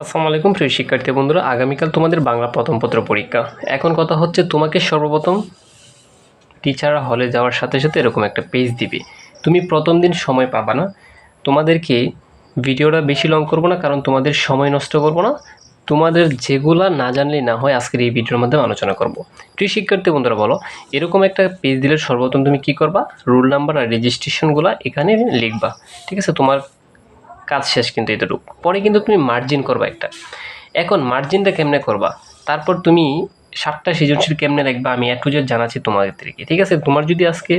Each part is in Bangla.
আসসালামু আলাইকুম প্রিয় শিক্ষার্থী বন্ধুরা, আগামীকাল তোমাদের বাংলা প্রথম পত্র পরীক্ষা। এখন কথা হচ্ছে, তোমাকে সর্বপ্রথম টিচাররা হলে যাওয়ার সাথে সাথে এরকম একটা পেজ দিবে। তুমি প্রথম দিন সময় পাবা না। তোমাদেরকে ভিডিওটা বেশি লং করবো না, কারণ তোমাদের সময় নষ্ট করবো না। তোমাদের যেগুলা না জানলেই না হয় আজকের এই ভিডিওর মাধ্যমে আলোচনা করব। প্রিয় শিক্ষার্থী বন্ধুরা, বলো, এরকম একটা পেজ দিলে সর্বপ্রথম তুমি কি করবা? রোল নাম্বার আর রেজিস্ট্রেশনগুলো এখানে লিখবা। ঠিক আছে, তোমার কাজ শেষ কিন্তু এতটুকু। পরে কিন্তু তুমি মার্জিন করবা একটা। এখন মার্জিনটা কেমনে করবা, তারপর তুমি 7টা সৃজনশীল কেমনে লিখবা আমি একটু যে জানাচ্ছি তোমাদেরকে। ঠিক আছে, তোমার যদি আজকে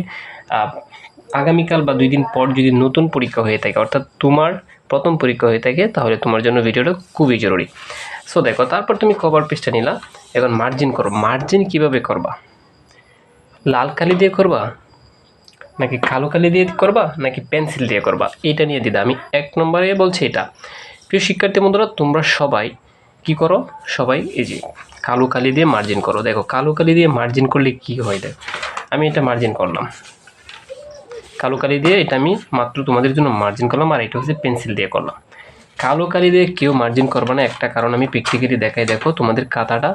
আগামীকাল বা 2 দিন পর যদি নতুন পরীক্ষা হয়ে থাকে, অর্থাৎ তোমার প্রথম পরীক্ষা হয়ে থাকে, তাহলে তোমার জন্য ভিডিওটা খুবই জরুরি। সো দেখো, তারপর তুমি কভার পেজটা নিলা। এখন মার্জিন করো। মার্জিন কিভাবে করবা? লাল কালি দিয়ে করবা, নাকি কালো কালি দিয়ে করবা, নাকি পেন্সিল দিয়ে করবা? এটা নিয়ে দিদা আমি 1 নম্বরে বলছি এটা। প্রিয় শিক্ষার্থী বন্ধুরা, তোমরা সবাই কি করো? সবাই এই যে কালো কালি দিয়ে মার্জিন করো। দেখো, কালো কালি দিয়ে মার্জিন করলে কি হয়, দেখো আমি এটা মার্জিন করলাম কালো কালি দিয়ে। এটা আমি মাত্র তোমাদের জন্য মার্জিন করলাম, আর এটা হচ্ছে পেন্সিল দিয়ে করলাম। কালো কালি দিয়ে কেউ মার্জিন করবে না, একটা কারণ আমি প্র্যাকটিক্যালি দেখাই। দেখো, তোমাদের খাতাটা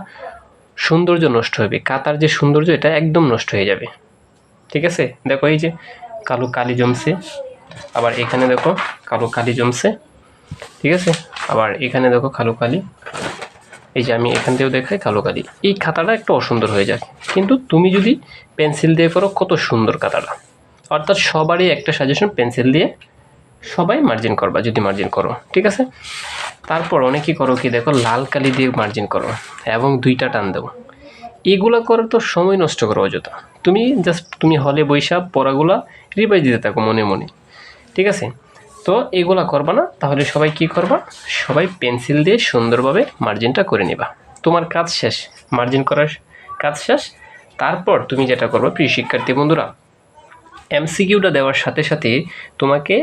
সৌন্দর্য নষ্ট হবে। খাতার যে সৌন্দর্য, এটা একদম নষ্ট হয়ে যাবে। ঠিক আছে, দেখো এই যে কালো কালি জমছে, আবার এখানে দেখো কালো কালি জমছে। ঠিক আছে, আবার এখানে দেখো কালো কালি, এই যে আমি এখান থেকেও দেখাই কালো কালি। এই খাতাটা একটু অসুন্দর হয়ে যায়, কিন্তু তুমি যদি পেন্সিল দিয়ে করো কত সুন্দর খাতাটা। অর্থাৎ সবারই একটা সাজেশন, পেন্সিল দিয়ে সবাই মার্জিন করবা যদি মার্জিন করো। ঠিক আছে, তারপর অনেকেই করো কি, দেখো লাল কালি দিয়ে মার্জিন করো এবং 2টা টান দেবো। এগুলো করে তো সময় নষ্ট করো অযথা। তুমি জাস্ট তুমি হলে বৈশা পড়াগুলা রিভাইজ দিতে থাকো মনে মনে। ঠিক আছে, তো এগুলা করবা না। তাহলে সবাই কি করবা? সবাই পেন্সিল দিয়ে সুন্দরভাবে মার্জিনটা করে নেবা। তোমার কাজ শেষ, মার্জিন করার কাজ শেষ। তারপর তুমি যেটা করবে প্রিয় শিক্ষার্থী বন্ধুরা, এমসিকিউটা দেওয়ার সাথে সাথে তোমাকে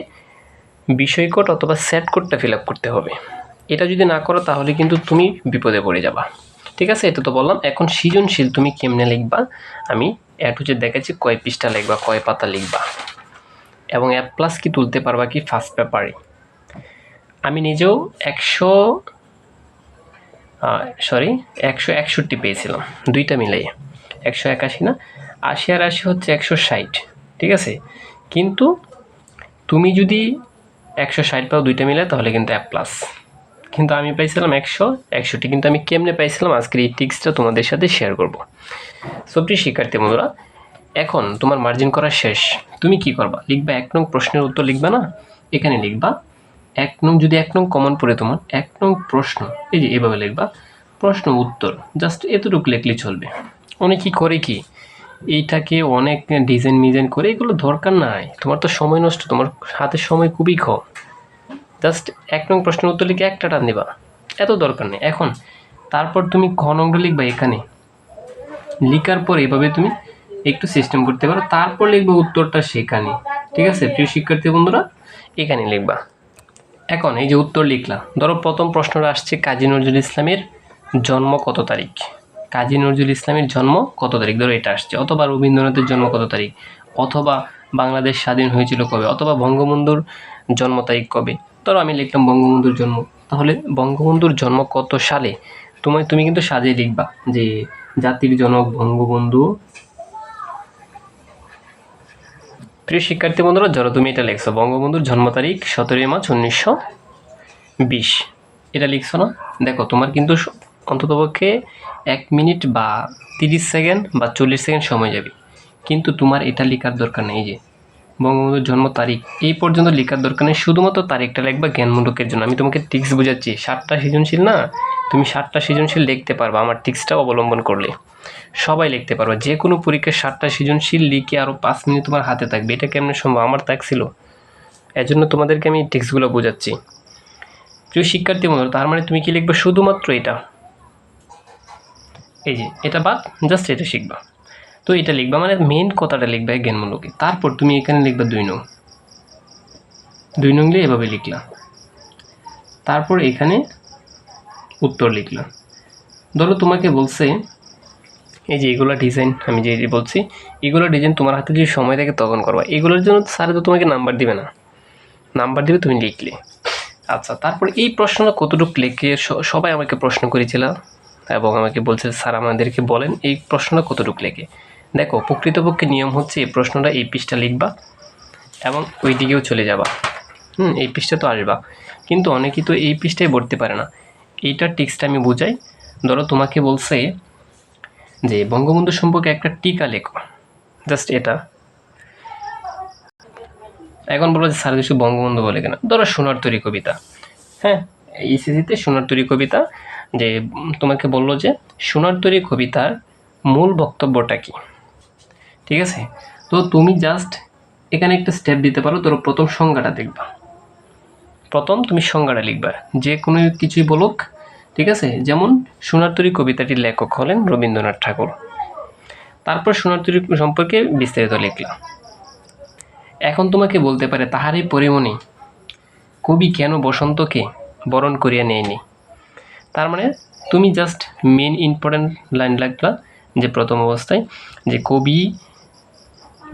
বিষয় কোড অথবা সেট কোডটা ফিল আপ করতে হবে। এটা যদি না করো তাহলে কিন্তু তুমি বিপদে পড়ে যাবা। ঠিক আছে, এটা তো বললাম। এখন সৃজনশীল তুমি কেমনে লিখবা আমি যে দেখাচ্ছি, কয় পৃষ্ঠা লিখবা, কয় পাতা লিখবা, এবং A+ কি তুলতে পারবা কি ফার্স্ট পেপারে। আমি নিজেও 161 পেয়েছিলাম, 2টা মিলাই। 181 না, 80 আর 80 হচ্ছে 160। ঠিক আছে, কিন্তু তুমি যদি 160 পাও 2টা মিলে, তাহলে কিন্তু A+। কিন্তু আমি পাইছিলাম 161। কিন্তু আমি কেমনে পাইছিলাম আজকের এই টিক্সটা তোমাদের সাথে শেয়ার করব। সো প্রিয় শিক্ষার্থী বন্ধুরা, এখন তোমার মার্জিন করা শেষ। তুমি কি করবা? লিখবা 1 নং প্রশ্নের উত্তর লিখবা না, এখানে লিখবা 1 নং। যদি 1 নং কমন পড়ে তোমার, 1 নং প্রশ্ন, এই যে এভাবে লিখবা প্রশ্ন উত্তর, জাস্ট এতটুকু লিখলেই চলবে। অনেকে করে কি, এইটাকে অনেক ডিজাইন মিজাইন করে, এগুলো দরকার নাই। তোমার তো সময় নষ্ট, তোমার হাতে সময় খুবই কম। জাস্ট 1 নং প্রশ্নের উত্তর লিখে একটা টান দিবা, এত দরকার নেই। এখন তারপর তুমি খ নংটা লিখবা এখানে, লিখার পর এভাবে তুমি একটু সিস্টেম করতে পারো। তারপর লিখবা উত্তরটা সেখানে। ঠিক আছে প্রিয় শিক্ষার্থী বন্ধুরা, এখানে লিখবা। এখন এই যে উত্তর লিখলাম, ধরো প্রথম প্রশ্নটা আসছে, কাজী নজরুল ইসলামের জন্ম কত তারিখ? কাজী নজরুল ইসলামের জন্ম কত তারিখ, ধরো এটা আসছে। অথবা রবীন্দ্রনাথের জন্ম কত তারিখ, অথবা বাংলাদেশ স্বাধীন হয়েছিল কবে, অথবা বঙ্গবন্ধুর জন্ম তারিখ কবে। ধরো আমি লিখলাম বঙ্গবন্ধুর জন্ম, তাহলে বঙ্গবন্ধুর জন্ম কত সালে। তুমি কিন্তু সাজিয়ে লিখবা যে জাতির জনক বঙ্গবন্ধু। প্রিয় শিক্ষার্থী বন্ধুরা, ধরো তুমি এটা লিখছো, বঙ্গবন্ধুর জন্ম তারিখ 17 মার্চ 1920। এটা লিখছো না? দেখো, তোমার কিন্তু অন্ততপক্ষে 1 মিনিট বা 30 সেকেন্ড বা 40 সেকেন্ড সময় যাবে। কিন্তু তোমার এটা লেখার দরকার নেই। যে বঙ্গবন্ধুর জন্ম তারিখ এই পর্যন্ত লেখার দরকার নেই, শুধুমাত্র তারিখটা লিখবা জ্ঞানমূলকের জন্য। আমি তোমাকে টিক্স বোঝাচ্ছি। 7টা সৃজনশীল না, তুমি 7টা সৃজনশীল লিখতে পারবা আমার টিক্সটা অবলম্বন করলে। সবাই লিখতে পারবা। যে কোনো পরীক্ষায় 7টা সৃজনশীল লিখে আরও 5 মিনিট তোমার হাতে থাকবে, এটা কেমনে সম্ভব? আমার থাকছিল। এজন্য তোমাদেরকে আমি টিক্সগুলো বোঝাচ্ছি। প্রিয় শিক্ষার্থী বন্ধুরা, তার মানে তুমি কি লিখবে? শুধুমাত্র এটা, এই যে এটা বাদ, জাস্ট এটা শিখবা। তো এটা লিখবা, মানে মেন কথাটা লিখবা জ্ঞানমূলকে। তারপর তুমি এখানে লিখবা 2 নং। 2 নং দিয়ে এভাবে লিখলাম। তারপর এখানে উত্তর লিখলাম। ধরো তোমাকে বলছে, এই যে এগুলো ডিজাইন, আমি যে বলছি এগুলো ডিজাইন তোমার হাতে যদি সময় থাকে তখন করবা। এগুলোর জন্য স্যার তো তোমাকে নাম্বার দিবে না, নাম্বার দিবে তুমি লিখলে। আচ্ছা, তারপর এই প্রশ্নটা কতটুকু লিখে সবাই আমাকে প্রশ্ন করেছিল এবং আমাকে বলছে স্যার আমাদেরকে বলেন এই প্রশ্নটা কতটুকু লেখে। দেখো, প্রকৃতপক্ষে নিয়ম হচ্ছে এই প্রশ্নটা এই পৃষ্ঠা লিখবা এবং ওই দিকেও চলে যাবা। এই পৃষ্ঠা তো আসবা, কিন্তু অনেকেই তো এই পৃষ্ঠায় ভরতে পারে না। এইটার টিক্সটা আমি বুঝাই। ধরো তোমাকে বলছে যে বঙ্গবন্ধু সম্পর্কে একটা টিকা লেখো, জাস্ট এটা। এখন বলো যে স্যার কিছু বঙ্গবন্ধু বলে কেন, ধরো সোনার তরী কবিতা, হ্যাঁ ইসিসিতে সোনার তরী কবিতা, যে তোমাকে বললো যে সোনার তরী কবিতার মূল বক্তব্যটা কি, ঠিক আছে। তো তুমি জাস্ট এখানে একটা স্টেপ দিতে পারো। ধরো প্রথম সংজ্ঞাটা দেখবা, প্রথম তুমি সংজ্ঞাটা লিখবা, যে কোনো কিছুই বলুক, ঠিক আছে। যেমন সোনার তরী কবিতাটির লেখক হলেন রবীন্দ্রনাথ ঠাকুর। তারপর সোনার তরী সম্পর্কে বিস্তারিত লিখলাম। এখন তোমাকে বলতে পারে তাহারই পরিমণি কবি কেন বসন্তকে বরণ করিয়া নেয়নি। তার মানে তুমি জাস্ট মেন ইম্পর্টেন্ট লাইন লিখলা, যে প্রথম অবস্থায় যে কবি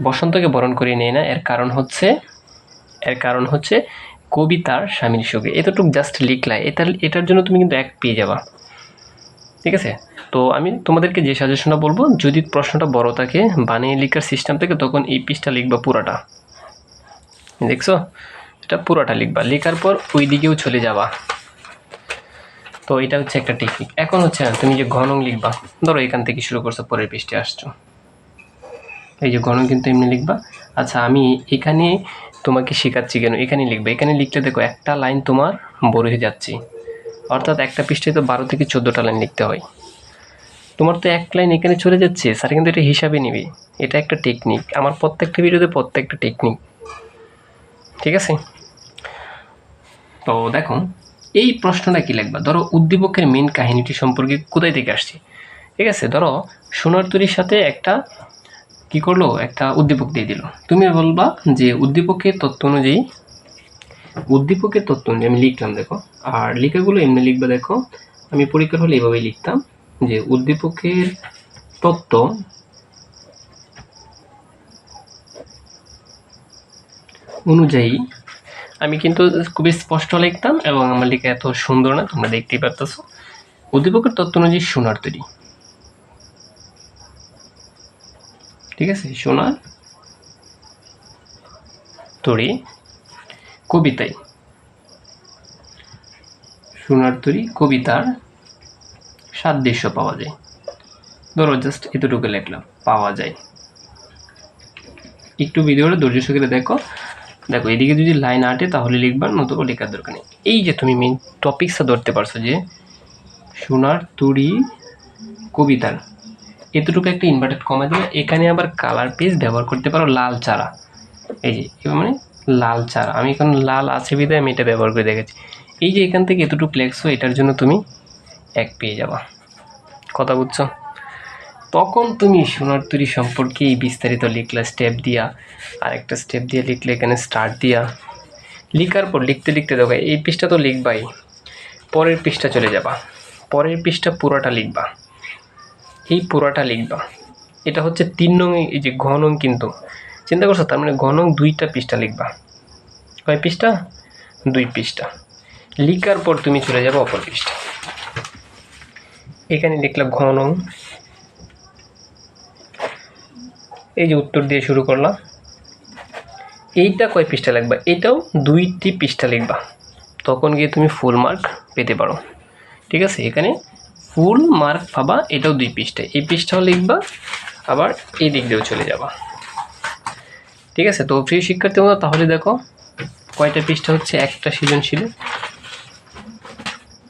বসন্তকে বরণ করিয়ে নেয় না, এর কারণ হচ্ছে কবি তার স্বামীর শোকে। এতটুকু জাস্ট লিখলা, এটার জন্য তুমি কিন্তু 1 পেয়ে যাবা, ঠিক আছে। তো আমি তোমাদেরকে যে সাজেশনটা বলবো, যদি প্রশ্নটা বড় থাকে, বানিয়ে লেখার সিস্টেম থাকে, তখন এই পৃষ্ঠা লিখবা পুরাটা, দেখছো, এটা পুরাটা লিখবা। লেখার পর ওই দিকেও চলে যাবা। তো এটা হচ্ছে একটা টেকনিক। এখন হচ্ছে তুমি যে ঘনং লিখবা, ধরো এখান থেকে শুরু করছো, পরের পৃষ্ঠে আসছো, এই যে ঘনং কিন্তু এমনি লিখবা। আচ্ছা, আমি এখানে তোমাকে শেখাচ্ছি কেন, এখানে লিখবা। এখানে লিখলে দেখো একটা লাইন তোমার বড় হয়ে যাচ্ছে, অর্থাৎ একটা পৃষ্ঠায় তো 12 থেকে 14টা লাইন লিখতে হয়। তোমার তো 1 লাইন এখানে চলে যাচ্ছে, স্যার কিন্তু এটা হিসাবে নিবি। এটা একটা টেকনিক, আমার প্রত্যেকটা ভিডিওতে প্রত্যেকটা টেকনিক, ঠিক আছে। তো দেখো এই প্রশ্নটা কি লিখবা। ধরো উদ্দীপকের মেন কাহিনীটি সম্পর্কে কোথায় থেকে আসছে, ঠিক আছে। ধরো সোনার তরীর সাথে একটা কি করলো, একটা উদ্দীপক দিয়ে দিল। তুমি বলবা যে উদ্দীপকের তত্ত্ব অনুযায়ী আমি লিখলাম, দেখো। আর লেখাগুলো এমনি লিখবা, দেখো আমি পরীক্ষার হলে এভাবেই লিখতাম যে উদ্দীপকের তত্ত্ব অনুযায়ী। আমি কিন্তু খুবই স্পষ্ট লিখতাম এবং আমার লেখা এত সুন্দর না, তোমরা দেখতেই পারতেছো। উদ্দীপকের তত্ত্ব অনুযায়ী সোনার তরী, ঠিক আছে, সোনার তরী কবিতায়, সোনার তরী কবিতার সাদৃশ্য পাওয়া যায়। ধরো জাস্ট এতটুকু লিখলাম, পাওয়া যায়। একটু ভিডিওটা ধৈর্য সহকারে দেখো। এদিকে যদি লাইন আটে তাহলে লিখবা, নতুবা লেখার দরকার নেই। এই যে তুমি মেন টপিকসটা ধরতে পারছো, যে সোনার তরী কবিতার, এতটুকু একটা ইনভার্টেড কমা দিলে। এখানে আবার কালার পেজ ব্যবহার করতে পারো, লাল চারা, এই যে মানে লাল চারা, আমি এখন লাল আছে বিধায় আমি এটা ব্যবহার করে দেখেছি। এই যে এখান থেকে এতটুকু লেখছো, এটার জন্য তুমি 1 পেয়ে যাবা, কথা বুঝছো। তখন তুমি সোনার তরী সম্পর্কে এই বিস্তারিত লিখলা স্টেপ দিয়া, আর একটা স্টেপ দিয়ে লিখলে এখানে স্টার্ট দিয়া। লিখার পর লিখতে দেখো এই পৃষ্ঠা তো লিখবাই, পরের পৃষ্ঠা চলে যাবা, পরের পৃষ্ঠা পুরোটা লিখবা, এই পুরোটা লিখবা। এটা হচ্ছে 3 নং, এই যে ঘনং, কিন্তু চিন্তা করছো, তার মানে ঘনং 2টা পৃষ্ঠা লিখবা। কয় পৃষ্ঠা? 2 পৃষ্ঠা। লিখার পর তুমি চলে যাবে অপর পৃষ্ঠা, এখানে লিখলা ঘনং, এই যে উত্তর দিয়ে শুরু করলাম। এইটা কয় পৃষ্ঠা লিখবা? এটাও 2টি পৃষ্ঠা লিখবা, তখন গিয়ে তুমি ফুল মার্ক পেতে পারো, ঠিক আছে। এখানে ফুল মার্ক পাবা, এটাও 2 পৃষ্ঠা, এই পৃষ্ঠাও লিখবা, আবার এই দিক দিয়েও চলে যাবা, ঠিক আছে। তো প্রিয় শিক্ষার্থী বন্ধুরা, তাহলে দেখো কয়টা পৃষ্ঠা হচ্ছে, একটা সৃজনশীল।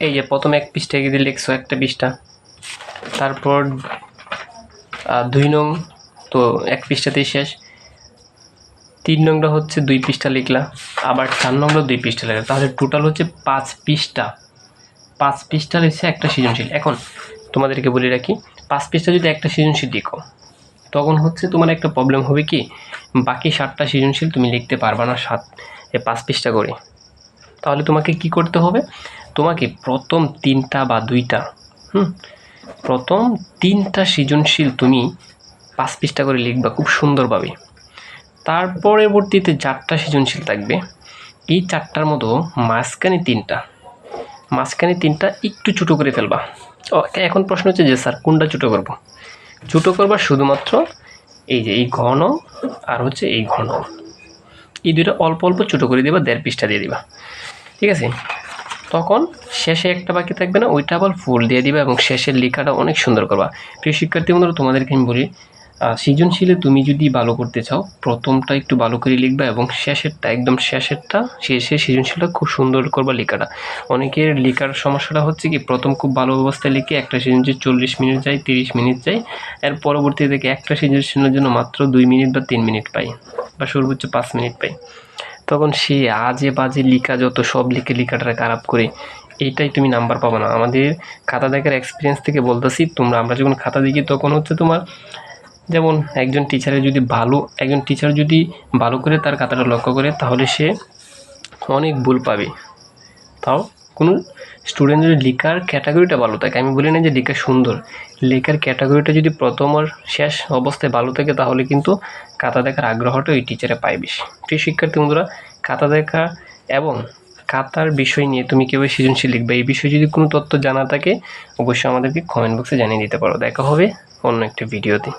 এই যে প্রথম 1 পৃষ্ঠায় যদি লিখছো একটা পৃষ্ঠা, তারপর 2 নং তো 1 পৃষ্ঠাতেই শেষ, 3 নংটা হচ্ছে 2 পৃষ্ঠা লিখলা, আবার 4 নংটা 2 পৃষ্ঠা লিখলা, তাহলে টোটাল হচ্ছে 5 পৃষ্ঠা। 5 পৃষ্ঠা হচ্ছে একটা সৃজনশীল। এখন তোমাদেরকে বলে রাখি, 5 পৃষ্ঠা যদি একটা সৃজনশীল লিখো, তখন হচ্ছে তোমার একটা প্রবলেম হবে কি, বাকি 7টা সৃজনশীল তুমি লিখতে পারবা না 5 পৃষ্ঠা করে। তাহলে তোমাকে কি করতে হবে, তোমাকে প্রথম 3টা বা 2টা, প্রথম 3টা সৃজনশীল তুমি 5 পৃষ্ঠা করে লিখবা খুব সুন্দরভাবে। তার পরবর্তীতে 4টা সৃজনশীল থাকবে, এই 4টার মতো মাঝখানে তিনটা একটু ছোটো করে ফেলবা। এখন প্রশ্ন হচ্ছে যে স্যার কোনটা ছোটো করব? ছোটো করবা শুধুমাত্র এই যে এই ঘন আর হচ্ছে এই ঘন, এই দুটো অল্প অল্প ছোটো করে দিবা, 1.5 পৃষ্ঠা দিয়ে দিবা, ঠিক আছে? তখন শেষে একটা বাকি থাকবে না, ওইটা আবার ফুল দিয়ে দিবা এবং শেষের লেখাটা অনেক সুন্দর করবা। প্রিয় শিক্ষার্থী বন্ধুরা, তোমাদেরকে আমি বলি, সৃজনশীলে তুমি যদি ভালো করতে চাও, প্রথমটা একটু ভালো করে লিখবা এবং শেষেরটা একদম শেষে সৃজনশীলটা খুব সুন্দর করবা লেখাটা। অনেকের লেখার সমস্যাটা হচ্ছে কি, প্রথম খুব ভালো অবস্থায় লিখে একটা সৃজনশীল 40 মিনিট যায়, 30 মিনিট যায়, এর পরবর্তী থেকে একটা সৃজনশীলের জন্য মাত্র 2 মিনিট বা 3 মিনিট পাই, বা সর্বোচ্চ 5 মিনিট পাই। তখন সে আজে বাজে লেখা, যত সব লিখে লেখাটা খারাপ করে, এইটাই তুমি নাম্বার পাবো না। আমাদের খাতা দেখার এক্সপিরিয়েন্স থেকে বলতেছি, আমরা যখন খাতা দেখি তখন হচ্ছে তোমার, যেমন একজন টিচার যদি ভালো করে তার খাতাটা লক্ষ্য করে, তাহলে সে অনেক ভুল পাবে। তাও কোনো স্টুডেন্ট যদি লেখার ক্যাটাগরিটা ভালো থাকে, আমি বলি না যে লেখা সুন্দর, লেখার ক্যাটাগরিটা যদি প্রথম আর শেষ অবস্থায় ভালো থাকে, তাহলে কিন্তু খাতা দেখার আগ্রহটা ওই টিচারে পায় বেশি। প্রিয় শিক্ষার্থী বন্ধুরা, খাতা দেখা এবং খাতার বিষয় নিয়ে তুমি কীভাবে সৃজনশীল লিখবে, এই বিষয়ে যদি কোনো তথ্য জানা থাকে, অবশ্যই আমাদেরকে কমেন্ট বক্সে জানিয়ে দিতে পারো। দেখা হবে অন্য একটা ভিডিওতে।